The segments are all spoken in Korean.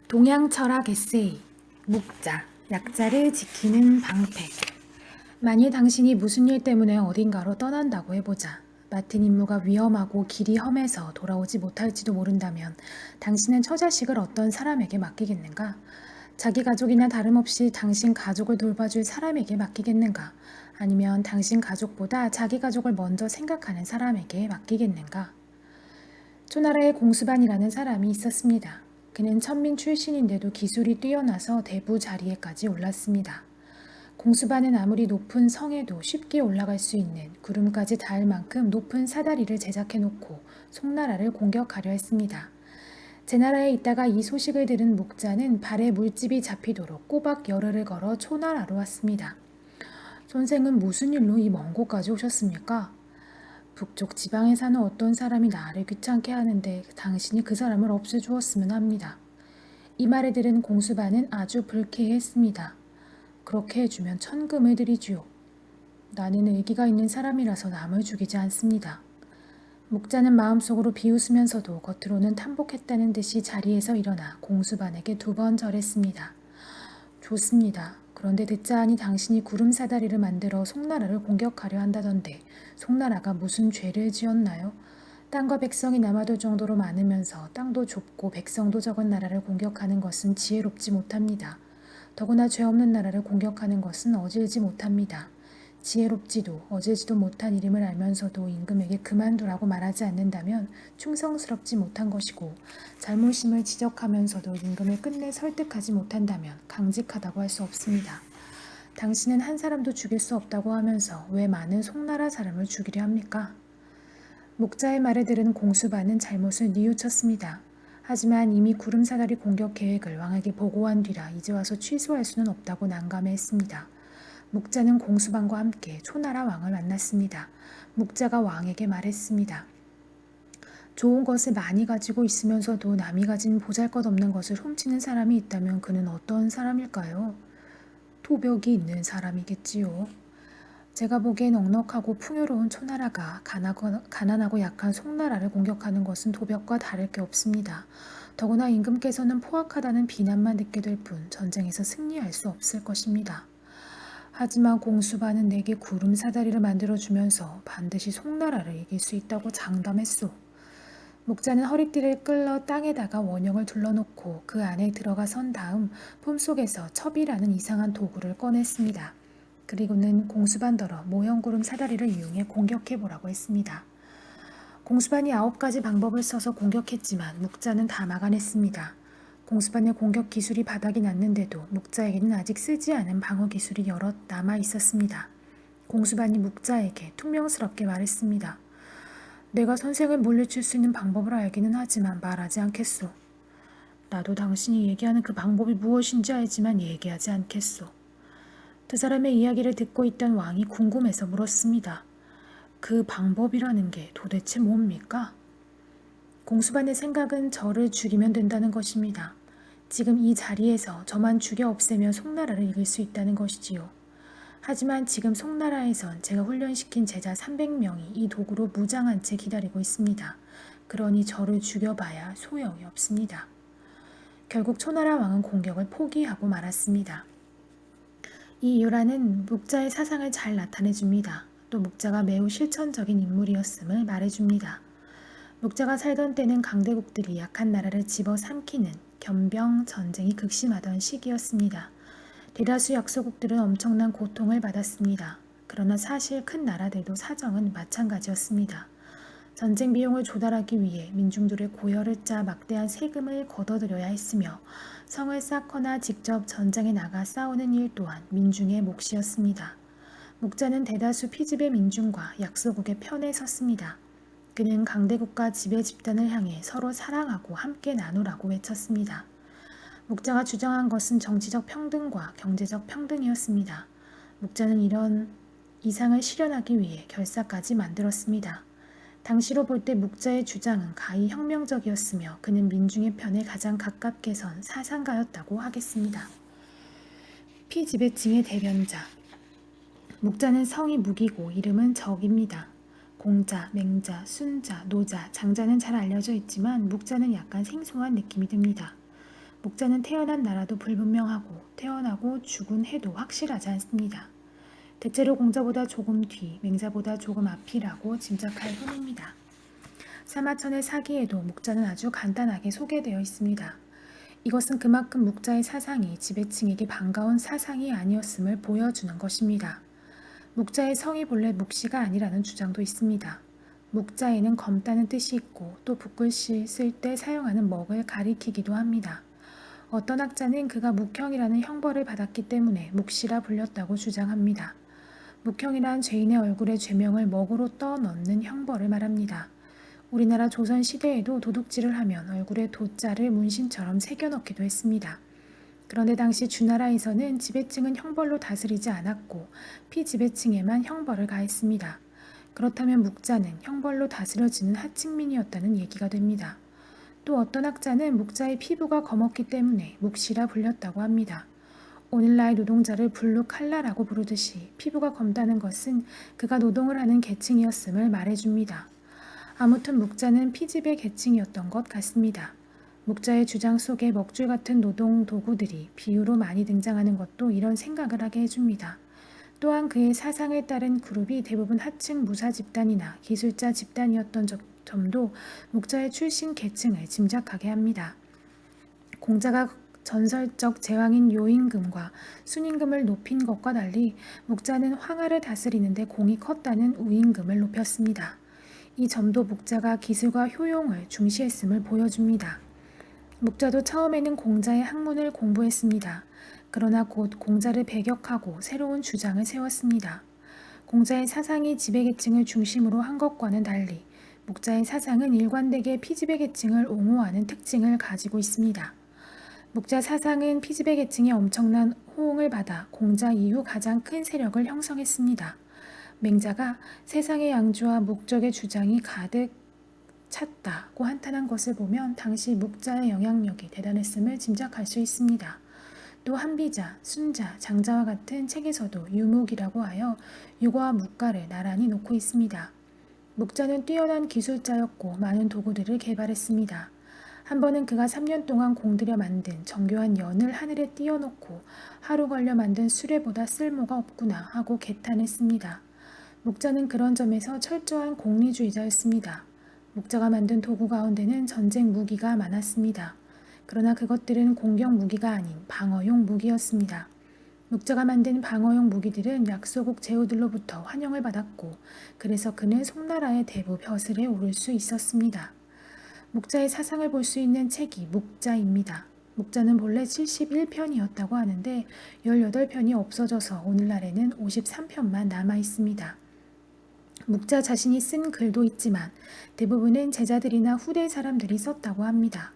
동양 철학 에세이 묵자, 약자를 지키는 방패. 만일 당신이 무슨 일 때문에 어딘가로 떠난다고 해보자. 맡은 임무가 위험하고 길이 험해서 돌아오지 못할지도 모른다면 당신은 처자식을 어떤 사람에게 맡기겠는가? 자기 가족이나 다름없이 당신 가족을 돌봐줄 사람에게 맡기겠는가? 아니면 당신 가족보다 자기 가족을 먼저 생각하는 사람에게 맡기겠는가? 초나라에 공수반이라는 사람이 있었습니다. 그는 천민 출신인데도 기술이 뛰어나서 대부 자리에까지 올랐습니다. 공수반은 아무리 높은 성에도 쉽게 올라갈 수 있는 구름까지 닿을 만큼 높은 사다리를 제작해놓고 송나라를 공격하려 했습니다. 제 나라에 있다가 이 소식을 들은 묵자는 발에 물집이 잡히도록 꼬박 열흘을 걸어 초나라로 왔습니다. 선생은 무슨 일로 이 먼 곳까지 오셨습니까? 북쪽 지방에 사는 어떤 사람이 나를 귀찮게 하는데 당신이 그 사람을 없애주었으면 합니다. 이 말을 들은 공수반은 아주 불쾌했습니다. 그렇게 해주면 천금을 드리지요. 나는 의기가 있는 사람이라서 남을 죽이지 않습니다. 묵자는 마음속으로 비웃으면서도 겉으로는 탐복했다는 듯이 자리에서 일어나 공수반에게 2번 절했습니다. 좋습니다. 그런데 듣자 하니 당신이 구름 사다리를 만들어 송나라를 공격하려 한다던데 송나라가 무슨 죄를 지었나요? 땅과 백성이 남아돌 정도로 많으면서 땅도 좁고 백성도 적은 나라를 공격하는 것은 지혜롭지 못합니다. 더구나 죄 없는 나라를 공격하는 것은 어질지 못합니다. 지혜롭지도 어질지도 못한 일임을 알면서도 임금에게 그만두라고 말하지 않는다면 충성스럽지 못한 것이고, 잘못임을 지적하면서도 임금을 끝내 설득하지 못한다면 강직하다고 할 수 없습니다. 당신은 한 사람도 죽일 수 없다고 하면서 왜 많은 송나라 사람을 죽이려 합니까? 묵자의 말을 들은 공수반은 잘못을 뉘우쳤습니다. 하지만 이미 구름사다리 공격 계획을 왕에게 보고한 뒤라 이제 와서 취소할 수는 없다고 난감해했습니다. 묵자는 공수반과 함께 초나라 왕을 만났습니다. 묵자가 왕에게 말했습니다. 좋은 것을 많이 가지고 있으면서도 남이 가진 보잘것없는 것을 훔치는 사람이 있다면 그는 어떤 사람일까요? 도벽이 있는 사람이겠지요. 제가 보기엔 넉넉하고 풍요로운 초나라가 가난하고 약한 송나라를 공격하는 것은 도벽과 다를 게 없습니다. 더구나 임금께서는 포악하다는 비난만 듣게 될 뿐 전쟁에서 승리할 수 없을 것입니다. 하지만 공수반은 내게 구름 사다리를 만들어주면서 반드시 송나라를 이길 수 있다고 장담했소. 묵자는 허리띠를 끌러 땅에다가 원형을 둘러놓고 그 안에 들어가 선 다음 품속에서 첩이라는 이상한 도구를 꺼냈습니다. 그리고는 공수반더러 모형구름 사다리를 이용해 공격해보라고 했습니다. 공수반이 9가지 방법을 써서 공격했지만 묵자는 다 막아냈습니다. 공수반의 공격 기술이 바닥이 났는데도 묵자에게는 아직 쓰지 않은 방어 기술이 여럿 남아 있었습니다. 공수반이 묵자에게 퉁명스럽게 말했습니다. 내가 선생을 물리칠 수 있는 방법을 알기는 하지만 말하지 않겠소. 나도 당신이 얘기하는 그 방법이 무엇인지 알지만 얘기하지 않겠소. 두 사람의 이야기를 듣고 있던 왕이 궁금해서 물었습니다. 그 방법이라는 게 도대체 뭡니까? 공수반의 생각은 저를 죽이면 된다는 것입니다. 지금 이 자리에서 저만 죽여 없애면 송나라를 이길 수 있다는 것이지요. 하지만 지금 송나라에선 제가 훈련시킨 제자 300명이 이 도구로 무장한 채 기다리고 있습니다. 그러니 저를 죽여봐야 소용이 없습니다. 결국 초나라 왕은 공격을 포기하고 말았습니다. 이 요란은 묵자의 사상을 잘 나타내줍니다. 또 묵자가 매우 실천적인 인물이었음을 말해줍니다. 묵자가 살던 때는 강대국들이 약한 나라를 집어삼키는 겸병 전쟁이 극심하던 시기였습니다. 대다수 약소국들은 엄청난 고통을 받았습니다. 그러나 사실 큰 나라들도 사정은 마찬가지였습니다. 전쟁 비용을 조달하기 위해 민중들의 고열을 짜 막대한 세금을 걷어들여야 했으며 성을 쌓거나 직접 전장에 나가 싸우는 일 또한 민중의 몫이었습니다. 묵자는 대다수 피지배 민중과 약소국의 편에 섰습니다. 그는 강대국과 지배 집단을 향해 서로 사랑하고 함께 나누라고 외쳤습니다. 묵자가 주장한 것은 정치적 평등과 경제적 평등이었습니다. 묵자는 이런 이상을 실현하기 위해 결사까지 만들었습니다. 당시로 볼 때 묵자의 주장은 가히 혁명적이었으며 그는 민중의 편에 가장 가깝게 선 사상가였다고 하겠습니다. 피지배층의 대변자. 묵자는 성이 묵이고 이름은 적입니다. 공자, 맹자, 순자, 노자, 장자는 잘 알려져 있지만 묵자는 약간 생소한 느낌이 듭니다. 목자는 태어난 나라도 불분명하고 태어나고 죽은 해도 확실하지 않습니다. 대체로 공자보다 조금 뒤, 맹자보다 조금 앞이라고 짐작할 뿐입니다. 사마천의 사기에도 목자는 아주 간단하게 소개되어 있습니다. 이것은 그만큼 목자의 사상이 지배층에게 반가운 사상이 아니었음을 보여주는 것입니다. 목자의 성이 본래 묵시가 아니라는 주장도 있습니다. 묵자에는 검다는 뜻이 있고 또 붓글씨 쓸 때 사용하는 먹을 가리키기도 합니다. 어떤 학자는 그가 묵형이라는 형벌을 받았기 때문에 묵시라 불렸다고 주장합니다. 묵형이란 죄인의 얼굴에 죄명을 먹으로 떠넣는 형벌을 말합니다. 우리나라 조선 시대에도 도둑질을 하면 얼굴에 도자를 문신처럼 새겨넣기도 했습니다. 그런데 당시 주나라에서는 지배층은 형벌로 다스리지 않았고 피지배층에만 형벌을 가했습니다. 그렇다면 묵자는 형벌로 다스려지는 하층민이었다는 얘기가 됩니다. 또 어떤 학자는 묵자의 피부가 검었기 때문에 묵시라 불렸다고 합니다. 오늘날 노동자를 블루 칼라라고 부르듯이 피부가 검다는 것은 그가 노동을 하는 계층이었음을 말해줍니다. 아무튼 묵자는 피지배 계층이었던 것 같습니다. 묵자의 주장 속에 먹줄 같은 노동 도구들이 비유로 많이 등장하는 것도 이런 생각을 하게 해줍니다. 또한 그의 사상을 따른 그룹이 대부분 하층 무사 집단이나 기술자 집단이었던 점도 묵자의 출신 계층을 짐작하게 합니다. 공자가 전설적 제왕인 요임금과 순임금을 높인 것과 달리 묵자는 황하를 다스리는 데 공이 컸다는 우임금을 높였습니다. 이 점도 묵자가 기술과 효용을 중시했음을 보여줍니다. 묵자도 처음에는 공자의 학문을 공부했습니다. 그러나 곧 공자를 배격하고 새로운 주장을 세웠습니다. 공자의 사상이 지배계층을 중심으로 한 것과는 달리 묵자의 사상은 일관되게 피지배계층을 옹호하는 특징을 가지고 있습니다. 묵자 사상은 피지배계층의 엄청난 호응을 받아 공자 이후 가장 큰 세력을 형성했습니다. 맹자가 세상의 양주와 묵적의 주장이 가득 찼다고 한탄한 것을 보면 당시 묵자의 영향력이 대단했음을 짐작할 수 있습니다. 또 한비자, 순자, 장자와 같은 책에서도 유묵이라고 하여 유과와 묵가를 나란히 놓고 있습니다. 묵자는 뛰어난 기술자였고 많은 도구들을 개발했습니다. 한 번은 그가 3년 동안 공들여 만든 정교한 연을 하늘에 띄워놓고 하루 걸려 만든 수레보다 쓸모가 없구나 하고 개탄했습니다. 묵자는 그런 점에서 철저한 공리주의자였습니다. 묵자가 만든 도구 가운데는 전쟁 무기가 많았습니다. 그러나 그것들은 공격 무기가 아닌 방어용 무기였습니다. 묵자가 만든 방어용 무기들은 약소국 제후들로부터 환영을 받았고 그래서 그는 송나라의 대부 벼슬에 오를 수 있었습니다. 묵자의 사상을 볼 수 있는 책이 묵자입니다. 묵자는 본래 71편이었다고 하는데 18편이 없어져서 오늘날에는 53편만 남아 있습니다. 묵자 자신이 쓴 글도 있지만 대부분은 제자들이나 후대 사람들이 썼다고 합니다.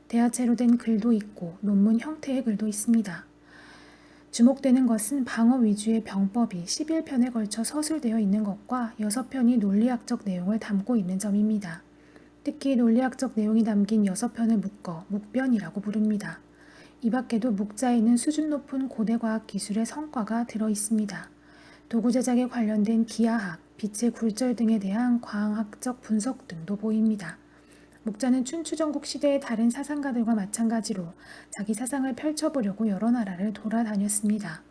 대화체로 된 글도 있고 논문 형태의 글도 있습니다. 주목되는 것은 방어 위주의 병법이 11편에 걸쳐 서술되어 있는 것과 6편이 논리학적 내용을 담고 있는 점입니다. 특히 논리학적 내용이 담긴 6편을 묶어 묵변이라고 부릅니다. 이 밖에도 묵자에는 수준 높은 고대 과학 기술의 성과가 들어 있습니다. 도구 제작에 관련된 기하학, 빛의 굴절 등에 대한 과학적 분석 등도 보입니다. 묵자는 춘추전국 시대의 다른 사상가들과 마찬가지로 자기 사상을 펼쳐보려고 여러 나라를 돌아다녔습니다.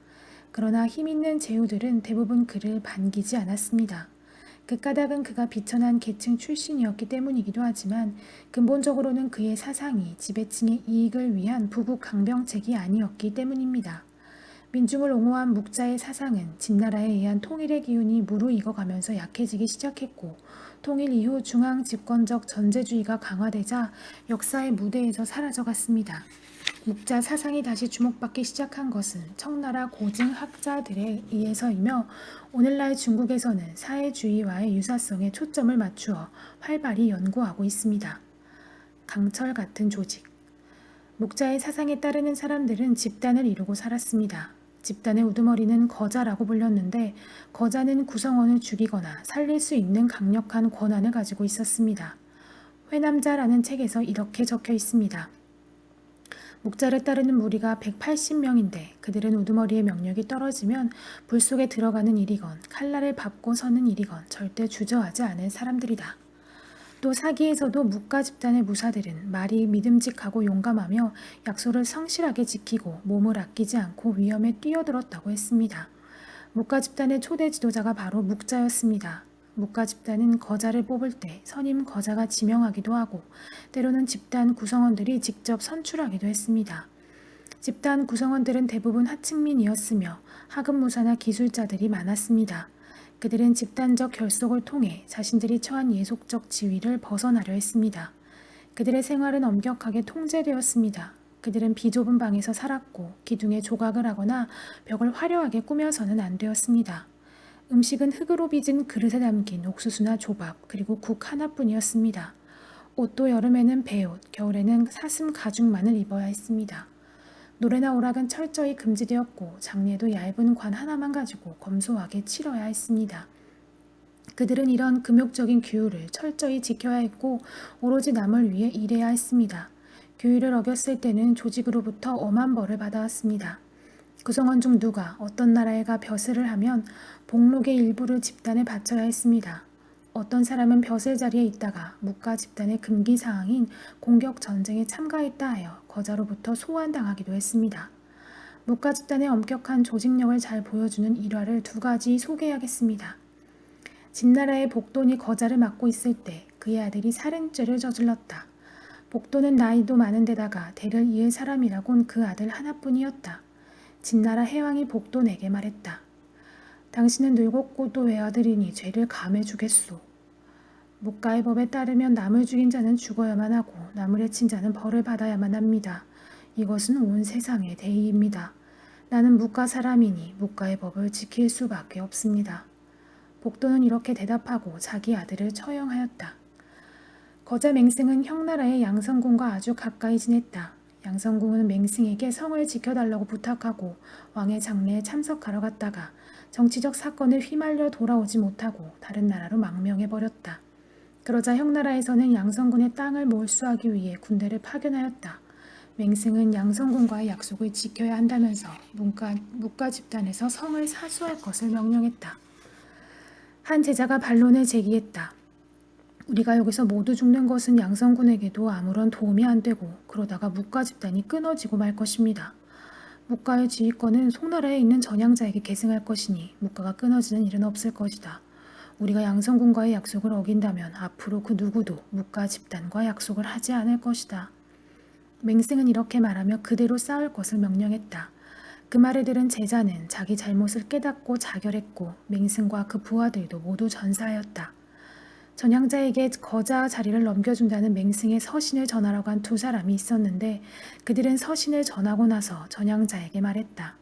그러나 힘있는 제후들은 대부분 그를 반기지 않았습니다. 그 까닭은 그가 비천한 계층 출신이었기 때문이기도 하지만 근본적으로는 그의 사상이 지배층의 이익을 위한 부국 강병책이 아니었기 때문입니다. 민중을 옹호한 묵자의 사상은 진나라에 의한 통일의 기운이 무르익어가면서 약해지기 시작했고 통일 이후 중앙 집권적 전제주의가 강화되자 역사의 무대에서 사라져갔습니다. 묵자 사상이 다시 주목받기 시작한 것은 청나라 고증 학자들에 의해서이며 오늘날 중국에서는 사회주의와의 유사성에 초점을 맞추어 활발히 연구하고 있습니다. 강철 같은 조직. 묵자의 사상에 따르는 사람들은 집단을 이루고 살았습니다. 집단의 우두머리는 거자라고 불렸는데 거자는 구성원을 죽이거나 살릴 수 있는 강력한 권한을 가지고 있었습니다. 회남자라는 책에서 이렇게 적혀 있습니다. 묵자를 따르는 무리가 180명인데 그들은 우두머리의 명령이 떨어지면 불 속에 들어가는 일이건 칼날을 밟고 서는 일이건 절대 주저하지 않을 사람들이다. 또 사기에서도 묵가 집단의 무사들은 말이 믿음직하고 용감하며 약속을 성실하게 지키고 몸을 아끼지 않고 위험에 뛰어들었다고 했습니다. 묵가 집단의 초대 지도자가 바로 묵자였습니다. 묵가 집단은 거자를 뽑을 때 선임 거자가 지명하기도 하고 때로는 집단 구성원들이 직접 선출하기도 했습니다. 집단 구성원들은 대부분 하층민이었으며 하급무사나 기술자들이 많았습니다. 그들은 집단적 결속을 통해 자신들이 처한 예속적 지위를 벗어나려 했습니다. 그들의 생활은 엄격하게 통제되었습니다. 그들은 비좁은 방에서 살았고 기둥에 조각을 하거나 벽을 화려하게 꾸며서는 안 되었습니다. 음식은 흙으로 빚은 그릇에 담긴 옥수수나 조밥 그리고 국 하나뿐이었습니다. 옷도 여름에는 배옷, 겨울에는 사슴 가죽만을 입어야 했습니다. 노래나 오락은 철저히 금지되었고 장례도 얇은 관 하나만 가지고 검소하게 치러야 했습니다. 그들은 이런 금욕적인 규율을 철저히 지켜야 했고 오로지 남을 위해 일해야 했습니다. 규율을 어겼을 때는 조직으로부터 엄한 벌을 받아왔습니다. 구성원 중 누가 어떤 나라에 가 벼슬을 하면 복록의 일부를 집단에 바쳐야 했습니다. 어떤 사람은 벼슬 자리에 있다가 묵가 집단의 금기 사항인 공격 전쟁에 참가했다 하여 거자로부터 소환당하기도 했습니다. 묵가 집단의 엄격한 조직력을 잘 보여주는 일화를 두 가지 소개하겠습니다. 진나라의 복돈이 거자를 맡고 있을 때 그의 아들이 살인죄를 저질렀다. 복돈은 나이도 많은 데다가 대를 이을 사람이라곤 그 아들 하나뿐이었다. 진나라 해왕이 복돈에게 말했다. 당신은 늙었고 또 외아들이니 죄를 감해주겠소. 묵가의 법에 따르면 남을 죽인 자는 죽어야만 하고 남을 해친 자는 벌을 받아야만 합니다. 이것은 온 세상의 대의입니다. 나는 묵가 사람이니 묵가의 법을 지킬 수밖에 없습니다. 복돈은 이렇게 대답하고 자기 아들을 처형하였다. 거자 맹승은 형나라의 양성군과 아주 가까이 지냈다. 양성군은 맹승에게 성을 지켜달라고 부탁하고 왕의 장례에 참석하러 갔다가 정치적 사건을 휘말려 돌아오지 못하고 다른 나라로 망명해버렸다. 그러자 형나라에서는 양성군의 땅을 몰수하기 위해 군대를 파견하였다. 맹승은 양성군과의 약속을 지켜야 한다면서 묵가 집단에서 성을 사수할 것을 명령했다. 한 제자가 반론을 제기했다. 우리가 여기서 모두 죽는 것은 양성군에게도 아무런 도움이 안 되고 그러다가 묵가 집단이 끊어지고 말 것입니다. 묵가의 지휘권은 송나라에 있는 전향자에게 계승할 것이니 묵가가 끊어지는 일은 없을 것이다. 우리가 양성군과의 약속을 어긴다면 앞으로 그 누구도 묵가 집단과 약속을 하지 않을 것이다. 맹승은 이렇게 말하며 그대로 싸울 것을 명령했다. 그 말을 들은 제자는 자기 잘못을 깨닫고 자결했고 맹승과 그 부하들도 모두 전사하였다. 전향자에게 거자 자리를 넘겨준다는 맹승의 서신을 전하라고 한 두 사람이 있었는데 그들은 서신을 전하고 나서 전향자에게 말했다.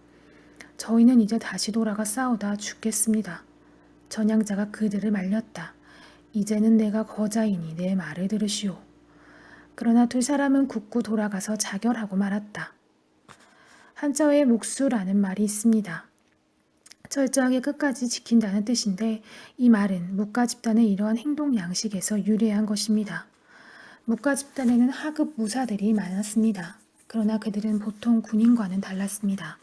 저희는 이제 다시 돌아가 싸우다 죽겠습니다. 전향자가 그들을 말렸다. 이제는 내가 거자이니 내 말을 들으시오. 그러나 두 사람은 굳고 돌아가서 자결하고 말았다. 한자어에 묵수라는 말이 있습니다. 철저하게 끝까지 지킨다는 뜻인데 이 말은 묵가 집단의 이러한 행동 양식에서 유래한 것입니다. 묵가 집단에는 하급 무사들이 많았습니다. 그러나 그들은 보통 군인과는 달랐습니다.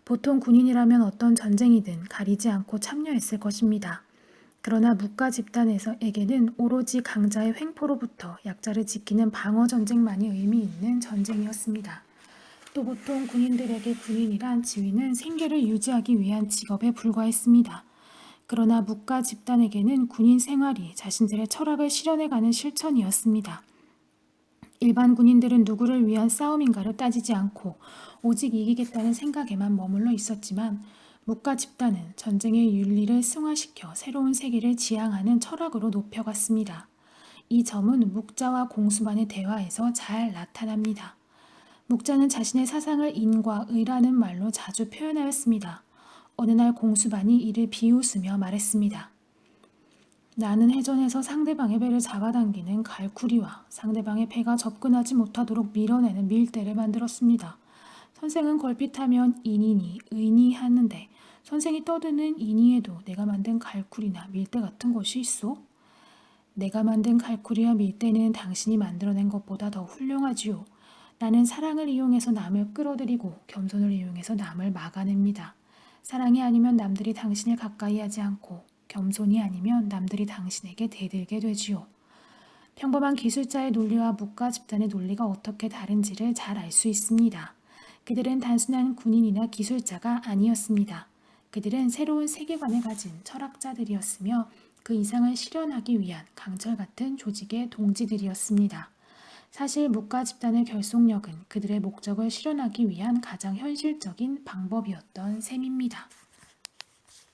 보통 군인이라면 어떤 전쟁이든 가리지 않고 참여했을 것입니다. 그러나 묵가 집단에게는 오로지 강자의 횡포로부터 약자를 지키는 방어 전쟁만이 의미 있는 전쟁이었습니다. 또 보통 군인들에게 군인이란 지위는 생계를 유지하기 위한 직업에 불과했습니다. 그러나 묵가 집단에게는 군인 생활이 자신들의 철학을 실현해가는 실천이었습니다. 일반 군인들은 누구를 위한 싸움인가를 따지지 않고 오직 이기겠다는 생각에만 머물러 있었지만 묵가 집단은 전쟁의 윤리를 승화시켜 새로운 세계를 지향하는 철학으로 높여갔습니다. 이 점은 묵자와 공수반의 대화에서 잘 나타납니다. 묵자는 자신의 사상을 인과 의라는 말로 자주 표현하였습니다. 어느 날 공수반이 이를 비웃으며 말했습니다. 나는 해전에서 상대방의 배를 잡아당기는 갈쿠리와 상대방의 배가 접근하지 못하도록 밀어내는 밀대를 만들었습니다. 선생은 걸핏하면 인이니 의니 하는데 선생이 떠드는 인이에도 내가 만든 갈쿠리나 밀대 같은 것이 있소? 내가 만든 갈쿠리와 밀대는 당신이 만들어낸 것보다 더 훌륭하지요. 나는 사랑을 이용해서 남을 끌어들이고 겸손을 이용해서 남을 막아냅니다. 사랑이 아니면 남들이 당신을 가까이 하지 않고 겸손이 아니면 남들이 당신에게 대들게 되지요. 평범한 기술자의 논리와 묵가 집단의 논리가 어떻게 다른지를 잘 알 수 있습니다. 그들은 단순한 군인이나 기술자가 아니었습니다. 그들은 새로운 세계관을 가진 철학자들이었으며 그 이상을 실현하기 위한 강철 같은 조직의 동지들이었습니다. 사실 묵가 집단의 결속력은 그들의 목적을 실현하기 위한 가장 현실적인 방법이었던 셈입니다.